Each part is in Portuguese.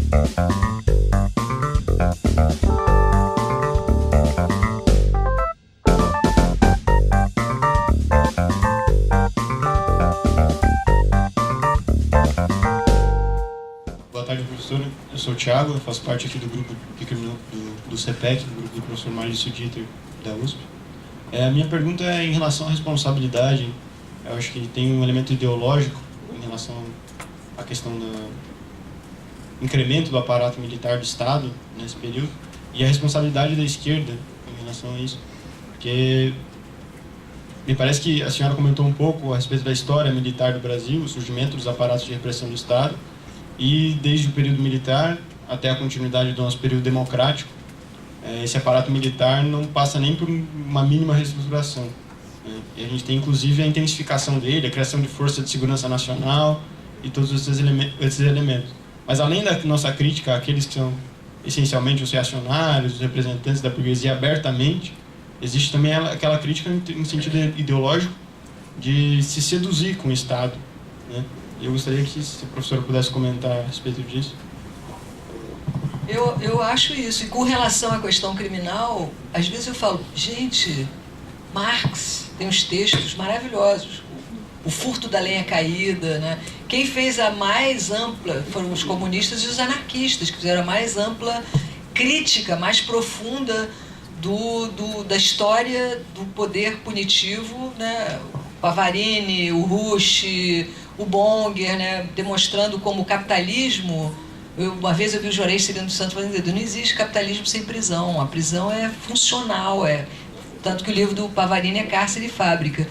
Boa tarde, professor. Eu sou o Thiago, eu faço parte aqui do grupo do CEPEC, do grupo do professor Maurício Dieter, da USP. A minha pergunta é em relação à responsabilidade. Eu acho que tem um elemento ideológico em relação à questão do incremento do aparato militar do Estado nesse período e a responsabilidade da esquerda em relação a isso. Porque me parece que a senhora comentou um pouco a respeito da história militar do Brasil, o surgimento dos aparatos de repressão do Estado, e desde o período militar até a continuidade do nosso período democrático, esse aparato militar não passa nem por uma mínima reestruturação. E a gente tem inclusive a intensificação dele, a criação de força de segurança nacional e todos esses elementos. Mas além da nossa crítica àqueles que são essencialmente os reacionários, os representantes da burguesia abertamente, existe também aquela crítica em sentido ideológico de se seduzir com o Estado, né? Eu gostaria que se a professora pudesse comentar a respeito disso. Eu acho isso. E com relação à questão criminal, às vezes eu falo, gente, Marx tem uns textos maravilhosos. O furto da lenha caída, né? Quem fez a mais ampla foram os comunistas e os anarquistas, que fizeram a mais ampla crítica, mais profunda da história do poder punitivo, né? O Pavarini, o Rush, o Bonger, né? Demonstrando como o capitalismo... Uma vez eu vi o Juarez Cirino Santos falando, não existe capitalismo sem prisão, a prisão é funcional, tanto que o livro do Pavarini é Cárcere e Fábrica.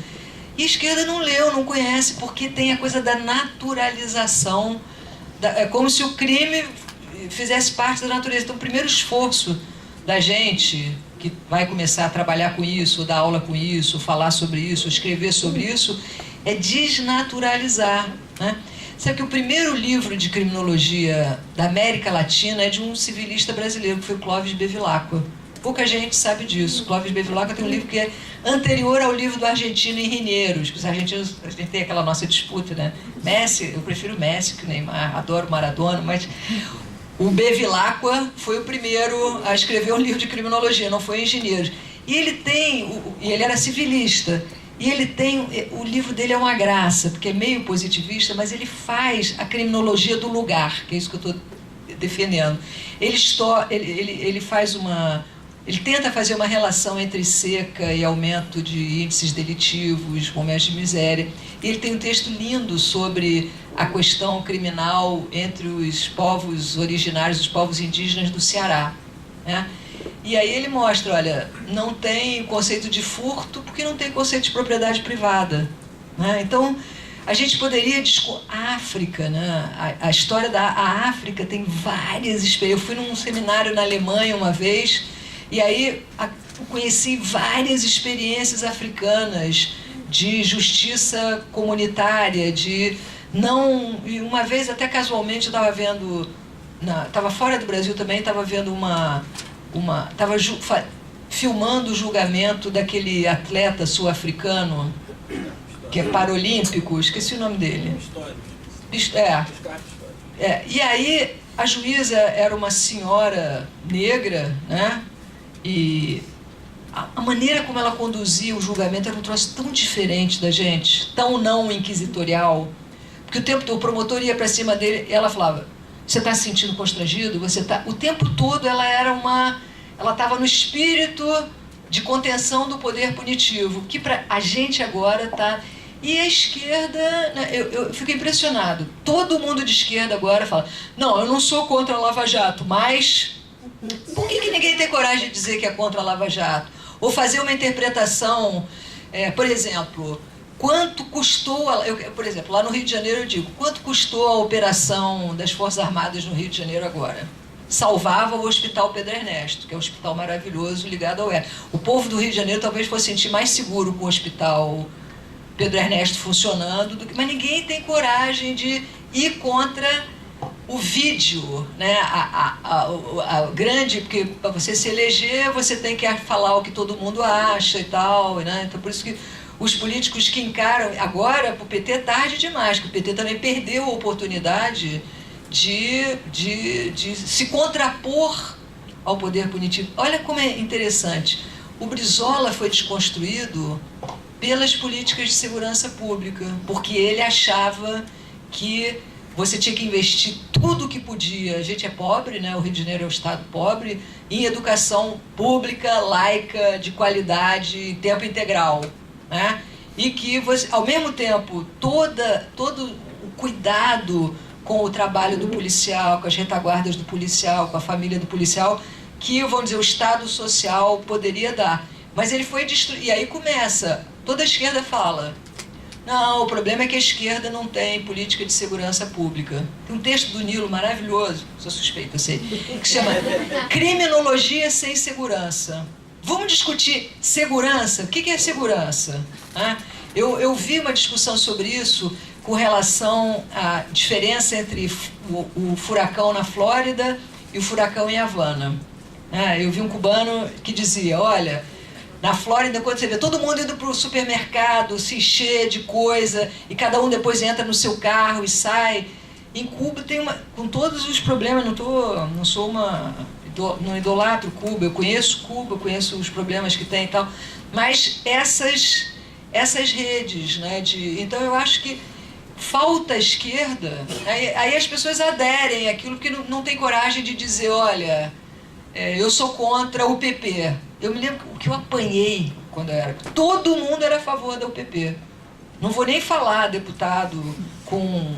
E a esquerda não leu, não conhece, porque tem a coisa da naturalização, é como se o crime fizesse parte da natureza. Então o primeiro esforço da gente, que vai começar a trabalhar com isso, dar aula com isso, falar sobre isso, escrever sobre isso, é desnaturalizar, né? Sabe que o primeiro livro de criminologia da América Latina é de um civilista brasileiro, que foi o Clóvis Bevilacqua. Pouca gente sabe disso. Clóvis Bevilacqua tem um livro que é anterior ao livro do Argentino em Rinheiros. Os argentinos, a gente tem aquela nossa disputa, né? Messi, eu prefiro Messi que o Neymar, adoro Maradona, mas o Bevilacqua foi o primeiro a escrever um livro de criminologia, não foi Engenheiros. E ele era civilista. E ele tem, o livro dele é uma graça, porque é meio positivista, mas ele faz a criminologia do lugar, que é isso que eu estou defendendo. Ele tenta fazer uma relação entre seca e aumento de índices delitivos, momentos de miséria. E ele tem um texto lindo sobre a questão criminal entre os povos originários, os povos indígenas do Ceará, né? E aí ele mostra, olha, não tem conceito de furto porque não tem conceito de propriedade privada, né? Então, a gente poderia discutir a África, né? A história da África tem várias experiências. Eu fui num seminário na Alemanha uma vez, e aí conheci várias experiências africanas de justiça comunitária, de não... E uma vez, até casualmente, eu estava vendo... Estava fora do Brasil também, estava vendo estava filmando o julgamento daquele atleta sul-africano que é paralímpico, esqueci o nome dele. E aí a juíza era uma senhora negra, né? E a maneira como ela conduzia o julgamento era um troço tão diferente da gente, tão não inquisitorial, porque o tempo todo o promotor ia para cima dele e ela falava: você está se sentindo constrangido? O tempo todo ela estava no espírito de contenção do poder punitivo, que para a gente agora está... E a esquerda, né, eu fico impressionado. Todo mundo de esquerda agora fala: não, eu não sou contra a Lava Jato, mas por que ninguém tem coragem de dizer que é contra a Lava Jato? Ou fazer uma interpretação, por exemplo... Quanto custou, por exemplo, lá no Rio de Janeiro eu digo, quanto custou a operação das Forças Armadas no Rio de Janeiro agora? Salvava o Hospital Pedro Ernesto, que é um hospital maravilhoso ligado ao ER. O povo do Rio de Janeiro talvez fosse sentir mais seguro com o Hospital Pedro Ernesto funcionando, mas ninguém tem coragem de ir contra o vídeo, né? A grande, porque para você se eleger, você tem que falar o que todo mundo acha e tal, né? Então por isso que os políticos que encaram agora, para o PT é tarde demais, porque o PT também perdeu a oportunidade de se contrapor ao poder punitivo. Olha como é interessante. O Brizola foi desconstruído pelas políticas de segurança pública, porque ele achava que você tinha que investir tudo o que podia. A gente é pobre, né? O Rio de Janeiro é um estado pobre, em educação pública, laica, de qualidade, em tempo integral, né? E que você, ao mesmo tempo, todo o cuidado com o trabalho do policial, com as retaguardas do policial, com a família do policial, que, vamos dizer, o Estado social poderia dar. Mas ele foi destruído. E aí começa, toda a esquerda fala, não, o problema é que a esquerda não tem política de segurança pública. Tem um texto do Nilo maravilhoso, sou suspeita, eu sei, que se chama Criminologia sem Segurança. Vamos discutir segurança? O que é segurança? Eu vi uma discussão sobre isso com relação à diferença entre o furacão na Flórida e o furacão em Havana. Eu vi um cubano que dizia, olha, na Flórida, quando você vê todo mundo indo para o supermercado, se encher de coisa, e cada um depois entra no seu carro e sai. Em Cuba tem com todos os problemas, não idolatro Cuba, eu conheço os problemas que tem e tal, mas essas redes, né, então eu acho que falta a esquerda, aí as pessoas aderem àquilo que não tem coragem de dizer, olha, eu sou contra o PP. Eu me lembro o que eu apanhei quando eu era. Todo mundo era a favor da UPP. Não vou nem falar, deputado com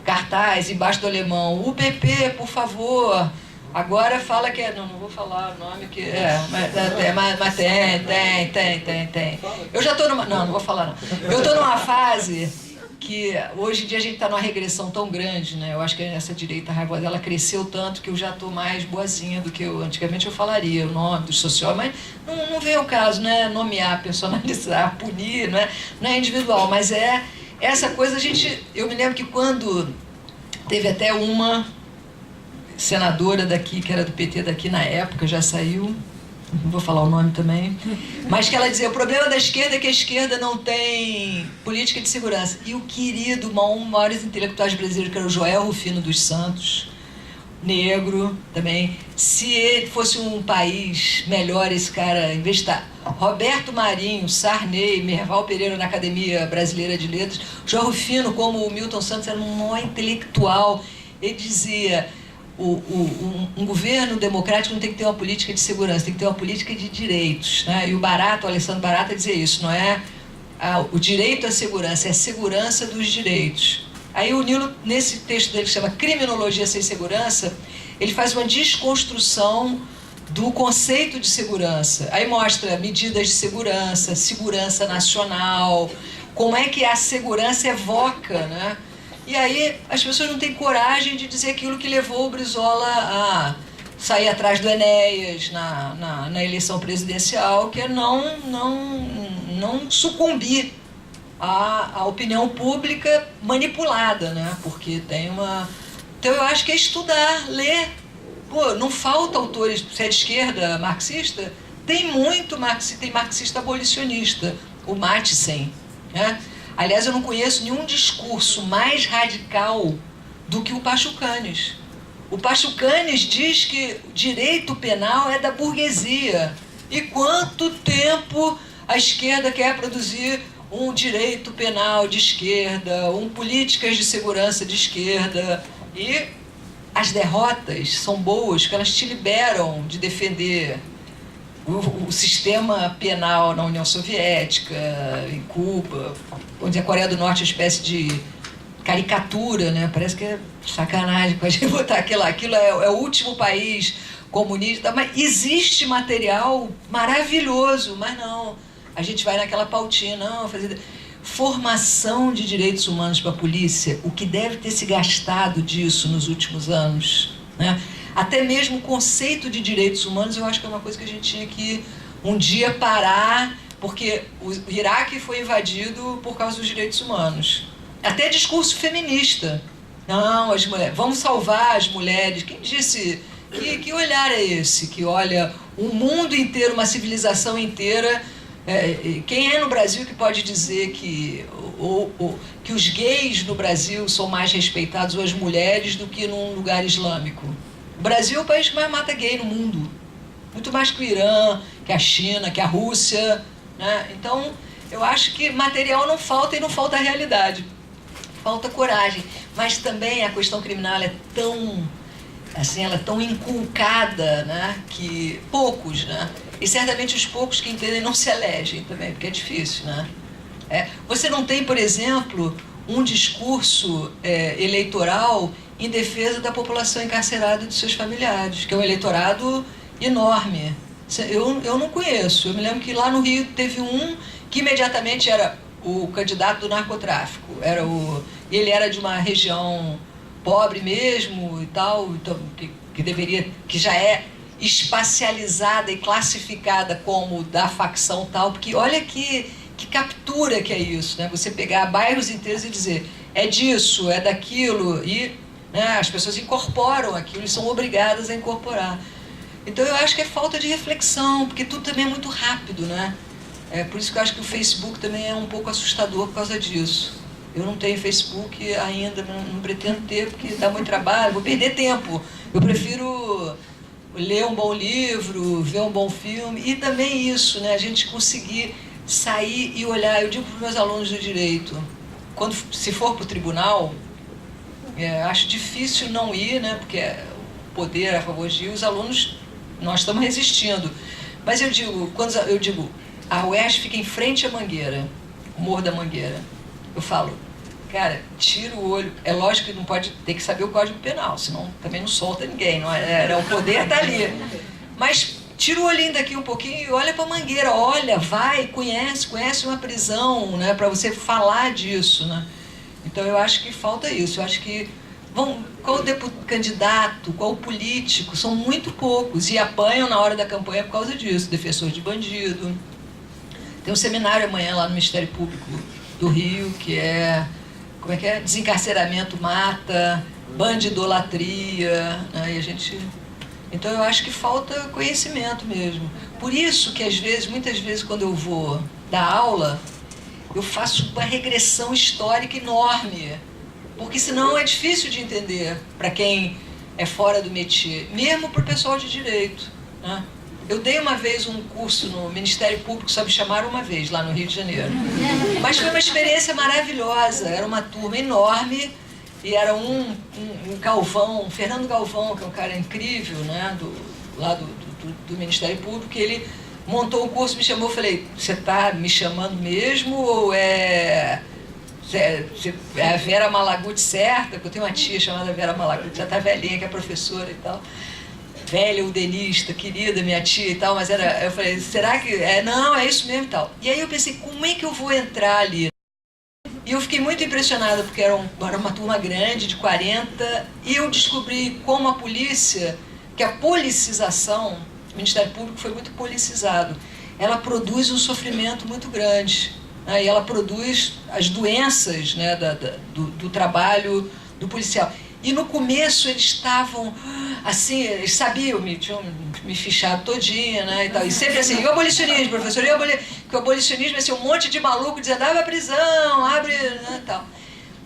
cartaz embaixo do alemão. UPP, por favor. Agora fala que é. Não vou falar o nome que. Mas tem. Eu já estou numa. Não vou falar não. Eu estou numa fase que hoje em dia a gente está numa regressão tão grande, né? Eu acho que essa direita raivosa, ela cresceu tanto que eu já estou mais boazinha do que eu. Antigamente eu falaria o nome dos sociólogos, mas não vem ao caso, né? Nomear, personalizar, punir, não é individual, mas é essa coisa. Eu me lembro que quando teve até uma senadora daqui, que era do PT daqui na época, já saiu, não vou falar o nome também, mas que ela dizia, o problema da esquerda é que a esquerda não tem política de segurança. E o querido, um dos maiores intelectuais brasileiros, que era o Joel Rufino dos Santos, negro também, se ele fosse um país melhor, esse cara, em vez de estar Roberto Marinho, Sarney, Merval Pereira na Academia Brasileira de Letras, Joel Rufino, como o Milton Santos, era um maior intelectual, ele dizia, um governo democrático não tem que ter uma política de segurança, tem que ter uma política de direitos, né? E o Alessandro Barata dizia isso, não é o direito à segurança, é a segurança dos direitos. Aí o Nilo, nesse texto dele que chama Criminologia sem Segurança, ele faz uma desconstrução do conceito de segurança. Aí mostra medidas de segurança, segurança nacional, como é que a segurança evoca, né? E aí as pessoas não têm coragem de dizer aquilo que levou o Brizola a sair atrás do Enéas na eleição presidencial, que é não sucumbir à opinião pública manipulada, né? Porque tem uma... Então eu acho que é estudar, ler. Pô, não falta autores, se é de esquerda, marxista, tem muito tem marxista abolicionista, o Mathisen, né? Aliás, eu não conheço nenhum discurso mais radical do que o Pachucanes. O Pachucanes diz que o direito penal é da burguesia. E quanto tempo a esquerda quer produzir um direito penal de esquerda, políticas de segurança de esquerda. E as derrotas são boas, porque elas te liberam de defender o sistema penal na União Soviética, em Cuba, onde a Coreia do Norte é uma espécie de caricatura, né? Parece que é sacanagem com a gente botar aquilo é o último país comunista, mas existe material maravilhoso, mas não, a gente vai naquela pautinha, não, fazer formação de direitos humanos para a polícia, o que deve ter se gastado disso nos últimos anos, né? Até mesmo o conceito de direitos humanos, eu acho que é uma coisa que a gente tinha que um dia parar, porque o Iraque foi invadido por causa dos direitos humanos. Até discurso feminista. Não, as mulheres, vamos salvar as mulheres. Quem disse? Que olhar é esse? Que olha o mundo inteiro, uma civilização inteira, Quem é no Brasil que pode dizer que os gays no Brasil são mais respeitados, ou as mulheres, do que num lugar islâmico? O Brasil é o país que mais mata gay no mundo. Muito mais que o Irã, que a China, que a Rússia, né? Então, eu acho que material não falta, e não falta a realidade. Falta coragem. Mas também a questão criminal é tão, assim, ela é tão inculcada, né, que poucos, né? E certamente os poucos que entendem não se elegem também, porque é difícil, né? Você não tem, por exemplo, um discurso eleitoral em defesa da população encarcerada e dos seus familiares, que é um eleitorado enorme. Eu não conheço. Eu me lembro que lá no Rio teve um que imediatamente era o candidato do narcotráfico. Ele era de uma região pobre mesmo e tal, então, que já é espacializada e classificada como da facção tal, porque olha que captura que é isso, né? Você pegar bairros inteiros e dizer é disso, é daquilo, e, né, as pessoas incorporam aquilo e são obrigadas a incorporar. Então eu acho que é falta de reflexão, porque tudo também é muito rápido, né? Por isso que eu acho que o Facebook também é um pouco assustador por causa disso. Eu não tenho Facebook ainda, não pretendo ter, porque dá muito trabalho, vou perder tempo. Eu prefiro ler um bom livro, ver um bom filme, e também isso, né? A gente conseguir sair e olhar. Eu digo para os meus alunos do direito, se for para o tribunal, acho difícil não ir, né? Porque o poder é a favor de ir, os alunos, nós estamos resistindo. Mas eu digo, a UERJ fica em frente à Mangueira, o Morro da Mangueira. Eu falo, cara, tira o olho. É lógico que não pode ter que saber o Código Penal, senão também não solta ninguém. Não o poder está ali. Mas tira o olhinho daqui um pouquinho e olha para a Mangueira. Olha, vai, conhece uma prisão, né, para você falar disso, né? Então eu acho que falta isso. Eu acho que qual candidato, qual político, são muito poucos e apanham na hora da campanha por causa disso. Defensor de bandido. Tem um seminário amanhã lá no Ministério Público do Rio, que é desencarceramento mata, bandidolatria, né? Então eu acho que falta conhecimento mesmo. Por isso que muitas vezes quando eu vou dar aula, eu faço uma regressão histórica enorme, porque senão é difícil de entender para quem é fora do métier, mesmo para o pessoal de direito, né? Eu dei uma vez um curso no Ministério Público, só me chamaram uma vez, lá no Rio de Janeiro. Mas foi uma experiência maravilhosa, era uma turma enorme, e era um Galvão, Fernando Galvão, que é um cara incrível, né, lá do Ministério Público, que ele montou o curso, me chamou, eu falei, você está me chamando mesmo, ou é a Vera Malaguti certa? Porque eu tenho uma tia chamada Vera Malaguti, já está velhinha, que é professora e tal. Velha, udenista, querida, minha tia e tal, mas eu falei, será que... não, é isso mesmo e tal. E aí eu pensei, como é que eu vou entrar ali? E eu fiquei muito impressionada, porque era uma turma grande, de 40, e eu descobri como a polícia, que a policização, o Ministério Público foi muito policizado, ela produz um sofrimento muito grande, né? E ela produz as doenças, né, do trabalho do policial. E no começo eles estavam, assim, eles sabiam, tinham me fichado todinha, né, e tal. E sempre assim, e o abolicionismo, professor? Que o abolicionismo é assim, um monte de maluco dizendo, abre a prisão, abre, né, e tal.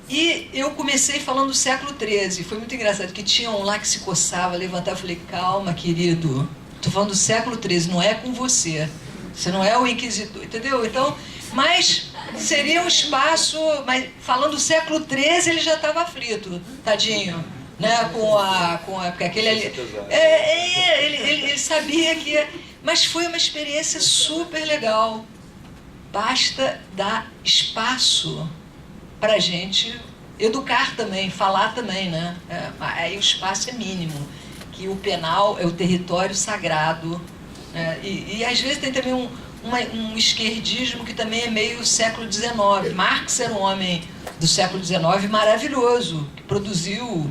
E eu comecei falando do século XIII, foi muito engraçado, que tinha um lá que se coçava, levantava, eu falei, calma, querido, estou falando do século XIII, não é com você não é o inquisitor, entendeu? Então, mas seria um espaço, mas falando do século XIII ele já estava aflito, tadinho, né? Com aquele ali. Ele sabia que ia, mas foi uma experiência super legal. Basta dar espaço para a gente educar também, falar também, né? Aí o espaço é mínimo, que o penal é o território sagrado, né? E às vezes tem também um esquerdismo que também é meio século XIX. Marx era um homem do século XIX maravilhoso, que produziu...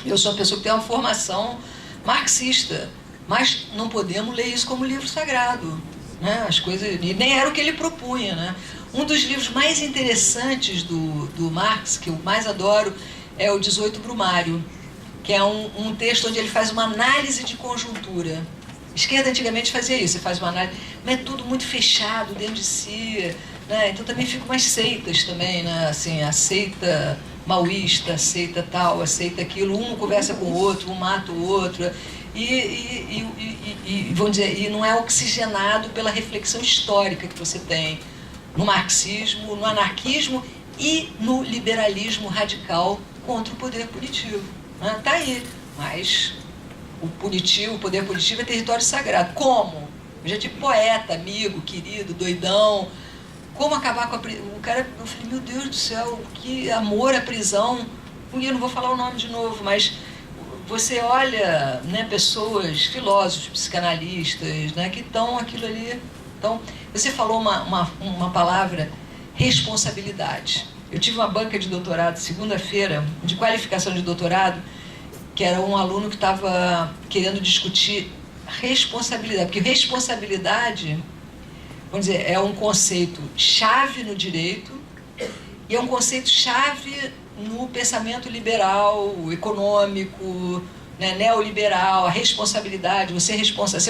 Eu sou uma pessoa que tem uma formação marxista, mas não podemos ler isso como livro sagrado, né? As coisas, e nem era o que ele propunha, né? Um dos livros mais interessantes do Marx, que eu mais adoro, é o 18 Brumário, que é um texto onde ele faz uma análise de conjuntura. Esquerda antigamente fazia isso, você faz uma análise, mas é tudo muito fechado dentro de si, né? Então também ficam umas seitas também, né? Assim, a seita maoísta, a seita tal, a seita aquilo, um não conversa com o outro, um mata o outro, vamos dizer, e não é oxigenado pela reflexão histórica que você tem no marxismo, no anarquismo e no liberalismo radical contra o poder punitivo. Né? Tá aí, mas o punitivo, o poder punitivo é território sagrado. Como? Eu já tive poeta, amigo, querido, doidão. Como acabar com a prisão? O cara, eu falei, meu Deus do céu, que amor à prisão. Eu não vou falar o nome de novo, mas você olha, né, pessoas, filósofos, psicanalistas, né, que estão aquilo ali. Então, você falou uma palavra, responsabilidade. Eu tive uma banca de doutorado, segunda-feira, de qualificação de doutorado, que era um aluno que estava querendo discutir responsabilidade, porque responsabilidade, vamos dizer, é um conceito chave no direito e é um conceito chave no pensamento liberal, econômico, né, neoliberal, a responsabilidade, você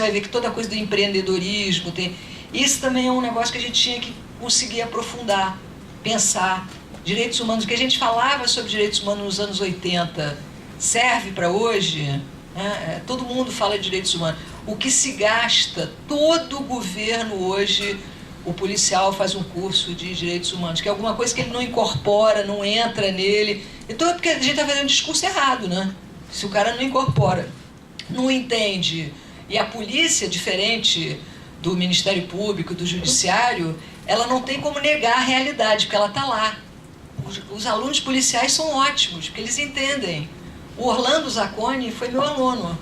vai ver que toda coisa do empreendedorismo tem. Isso também é um negócio que a gente tinha que conseguir aprofundar, pensar. Direitos humanos, o que a gente falava sobre direitos humanos nos anos 80 serve para hoje, né? Todo mundo fala de direitos humanos. O que se gasta, todo governo hoje, o policial faz um curso de direitos humanos, que é alguma coisa que ele não incorpora, não entra nele. Então é porque a gente está fazendo um discurso errado, né? Se o cara não incorpora, não entende. E a polícia, diferente do Ministério Público, do Judiciário, ela não tem como negar a realidade, porque ela está lá. Os alunos policiais são ótimos, porque eles entendem. O Orlando Zacconi foi meu aluno.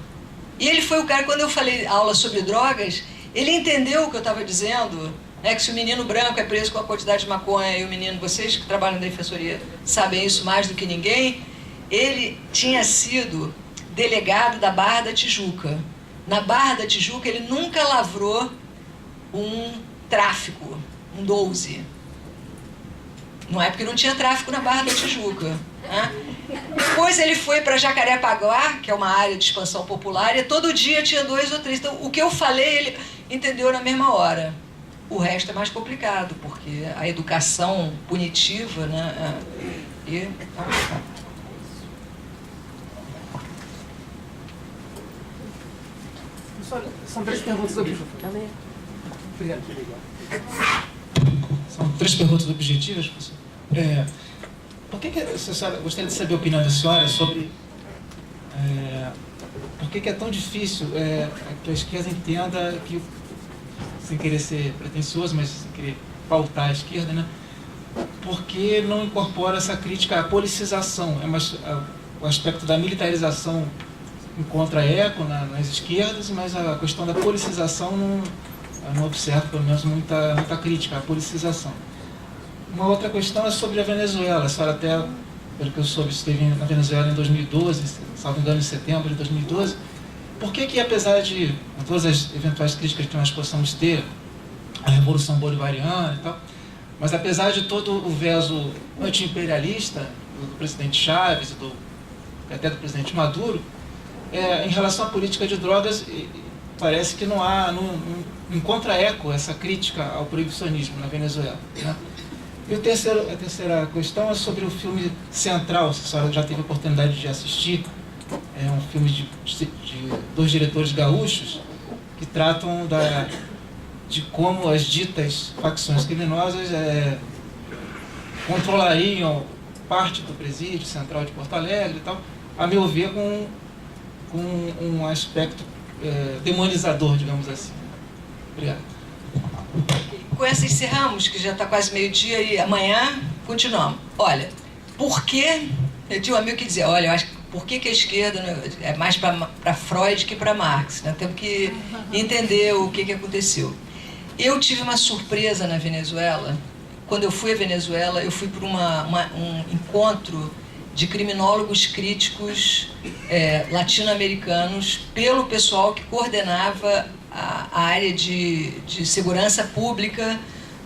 E ele foi o cara, quando eu falei aula sobre drogas, ele entendeu o que eu estava dizendo, né, que se o menino branco é preso com a quantidade de maconha e o menino, vocês que trabalham na defensoria sabem isso mais do que ninguém, ele tinha sido delegado da Barra da Tijuca. Na Barra da Tijuca ele nunca lavrou um tráfico, um 12. Não é porque não tinha tráfico na Barra da Tijuca. Né? Depois ele foi para Jacarepaguá, que é uma área de expansão popular, e todo dia tinha 2 ou 3. Então, o que eu falei, ele entendeu na mesma hora. O resto é mais complicado, porque a educação punitiva, né? São 3 perguntas objetivas. Obrigado. São 3 perguntas objetivas, professor. Por que a senhora, gostaria de saber a opinião da senhora sobre por que é tão difícil que a esquerda entenda que, sem querer ser pretensioso, mas sem querer pautar a esquerda, né? Por que não incorpora essa crítica à policização? O aspecto da militarização encontra eco nas esquerdas, mas a questão da policização não observo, pelo menos, muita crítica à policização. Uma outra questão é sobre a Venezuela. A senhora até, pelo que eu soube, esteve na Venezuela em 2012, salvo engano, em setembro de 2012. Por que, apesar de todas as eventuais críticas que nós possamos ter à Revolução Bolivariana e tal, mas apesar de todo o veso anti-imperialista do presidente Chávez e até do presidente Maduro, em relação à política de drogas, parece que não encontra eco essa crítica ao proibicionismo na Venezuela, né? E a terceira questão é sobre o filme Central, se a senhora já teve a oportunidade de assistir. É um filme de 2 diretores gaúchos que tratam de como as ditas facções criminosas controlariam parte do presídio central de Porto Alegre e tal, a meu ver, com um aspecto demonizador, digamos assim. Obrigado. Com essa encerramos, que já está quase meio-dia e amanhã continuamos. Olha, por que... Eu tinha um amigo que dizia, olha, eu acho que por que a esquerda é mais para Freud que para Marx? Né? Temos que entender o que aconteceu. Eu tive uma surpresa na Venezuela. Quando eu fui à Venezuela, eu fui para um encontro de criminólogos críticos latino-americanos pelo pessoal que coordenava a área de segurança pública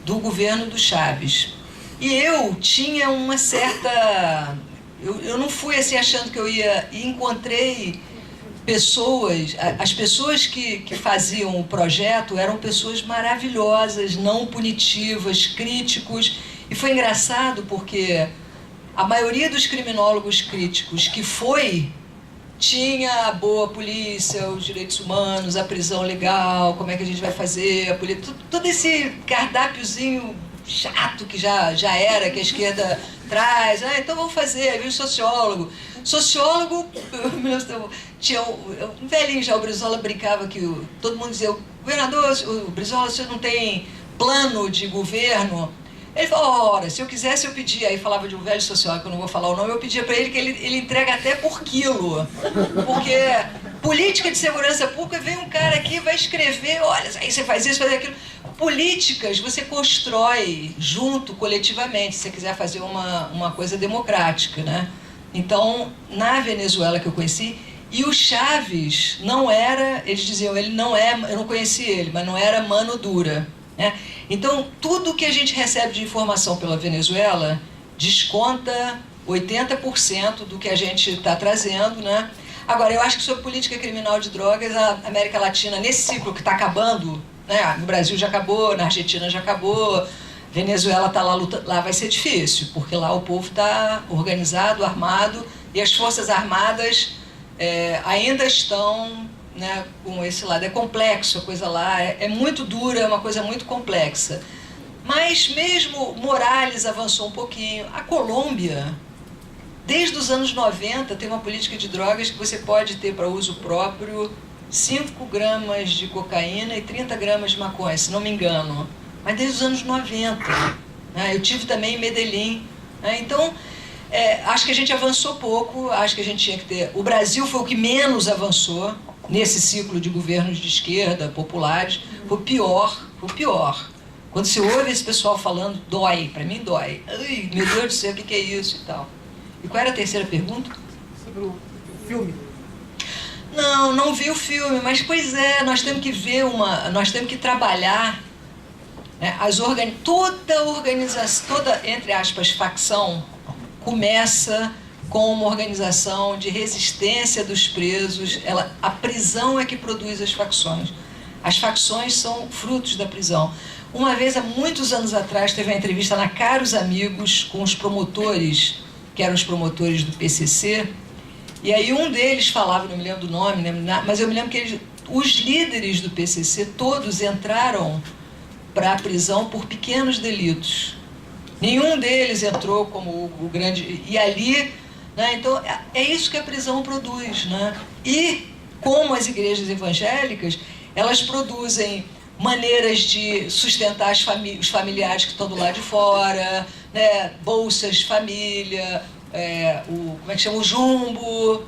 do governo do Chávez. E eu tinha uma certa... Eu não fui assim achando que eu ia... E encontrei pessoas, as pessoas que faziam o projeto eram pessoas maravilhosas, não punitivas, críticos. E foi engraçado porque a maioria dos criminólogos críticos que tinha a boa polícia, os direitos humanos, a prisão legal, como é que a gente vai fazer, a polícia, todo esse cardápiozinho chato que já era, que a esquerda traz. Então vamos fazer. Aí veio o sociólogo. Sociólogo, tinha um velhinho já, o Brizola brincava que todo mundo dizia: governador, o Brizola, você não tem plano de governo? Ele falou: ora, se eu quisesse eu pedia. Aí falava de um velho sociólogo, que eu não vou falar o nome, eu pedia para ele que ele entrega até por quilo. Porque política de segurança pública, vem um cara aqui, vai escrever, olha, aí você faz isso, faz aquilo. Políticas você constrói junto, coletivamente, se você quiser fazer uma coisa democrática, né? Então, na Venezuela que eu conheci, e o Chaves não era, eles diziam, ele não é, eu não conheci ele, mas não era mano dura, né? Então, tudo que a gente recebe de informação pela Venezuela desconta 80% do que a gente está trazendo, né? Agora, eu acho que sobre política criminal de drogas, a América Latina, nesse ciclo que está acabando, né? No Brasil já acabou, na Argentina já acabou, Venezuela está lá lutando, lá vai ser difícil, porque lá o povo está organizado, armado, e as forças armadas ainda estão, né, com esse lado. É complexo a coisa lá, é muito dura, é uma coisa muito complexa. Mas mesmo Morales avançou um pouquinho. A Colômbia, desde os anos 90, tem uma política de drogas que você pode ter para uso próprio 5 gramas de cocaína e 30 gramas de maconha, se não me engano. Mas desde os anos 90. Né? Eu tive também em Medellín. Né? Então, acho que a gente avançou pouco, acho que a gente tinha que ter... O Brasil foi o que menos avançou nesse ciclo de governos de esquerda, populares. Foi o pior. Quando você ouve esse pessoal falando, dói, para mim dói. Ai, meu Deus do céu, o que é isso e tal. E qual era a terceira pergunta? Sobre o filme. Não vi o filme, mas pois nós temos que ver nós temos que trabalhar, né, toda organização, toda, entre aspas, facção, começa com uma organização de resistência dos presos. A prisão é que produz as facções. As facções são frutos da prisão. Uma vez, há muitos anos atrás, teve uma entrevista na Caros Amigos com os promotores, que eram os promotores do PCC, e aí um deles falava, não me lembro do nome, mas eu me lembro que os líderes do PCC todos entraram para a prisão por pequenos delitos. Nenhum deles entrou como o grande... E ali, né, então, é isso que a prisão produz. Né? E, como as igrejas evangélicas, elas produzem maneiras de sustentar os familiares que estão do lado de fora, né, bolsas família, como é que chama? O jumbo.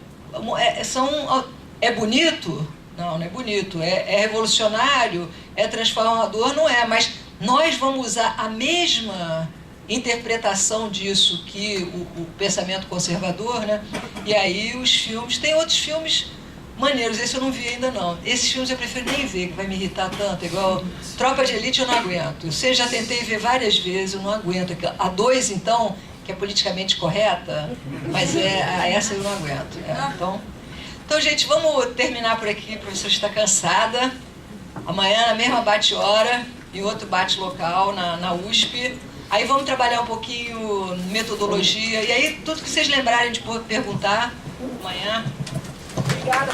É bonito? Não é bonito. É revolucionário? É transformador? Não é. Mas nós vamos usar a mesma interpretação disso que o pensamento conservador, né? E aí os filmes... Tem outros filmes maneiros, esse eu não vi ainda não. Esses filmes eu prefiro nem ver, que vai me irritar tanto, igual Tropa de Elite eu não aguento. Você já tentei ver várias vezes, eu não aguento. A 2, então, que é politicamente correta, mas essa eu não aguento. Então, gente, vamos terminar por aqui, a professora está cansada. Amanhã, na mesma bate-hora, e outro bate-local na USP. Aí vamos trabalhar um pouquinho metodologia, e aí tudo que vocês lembrarem de perguntar, amanhã. Obrigada.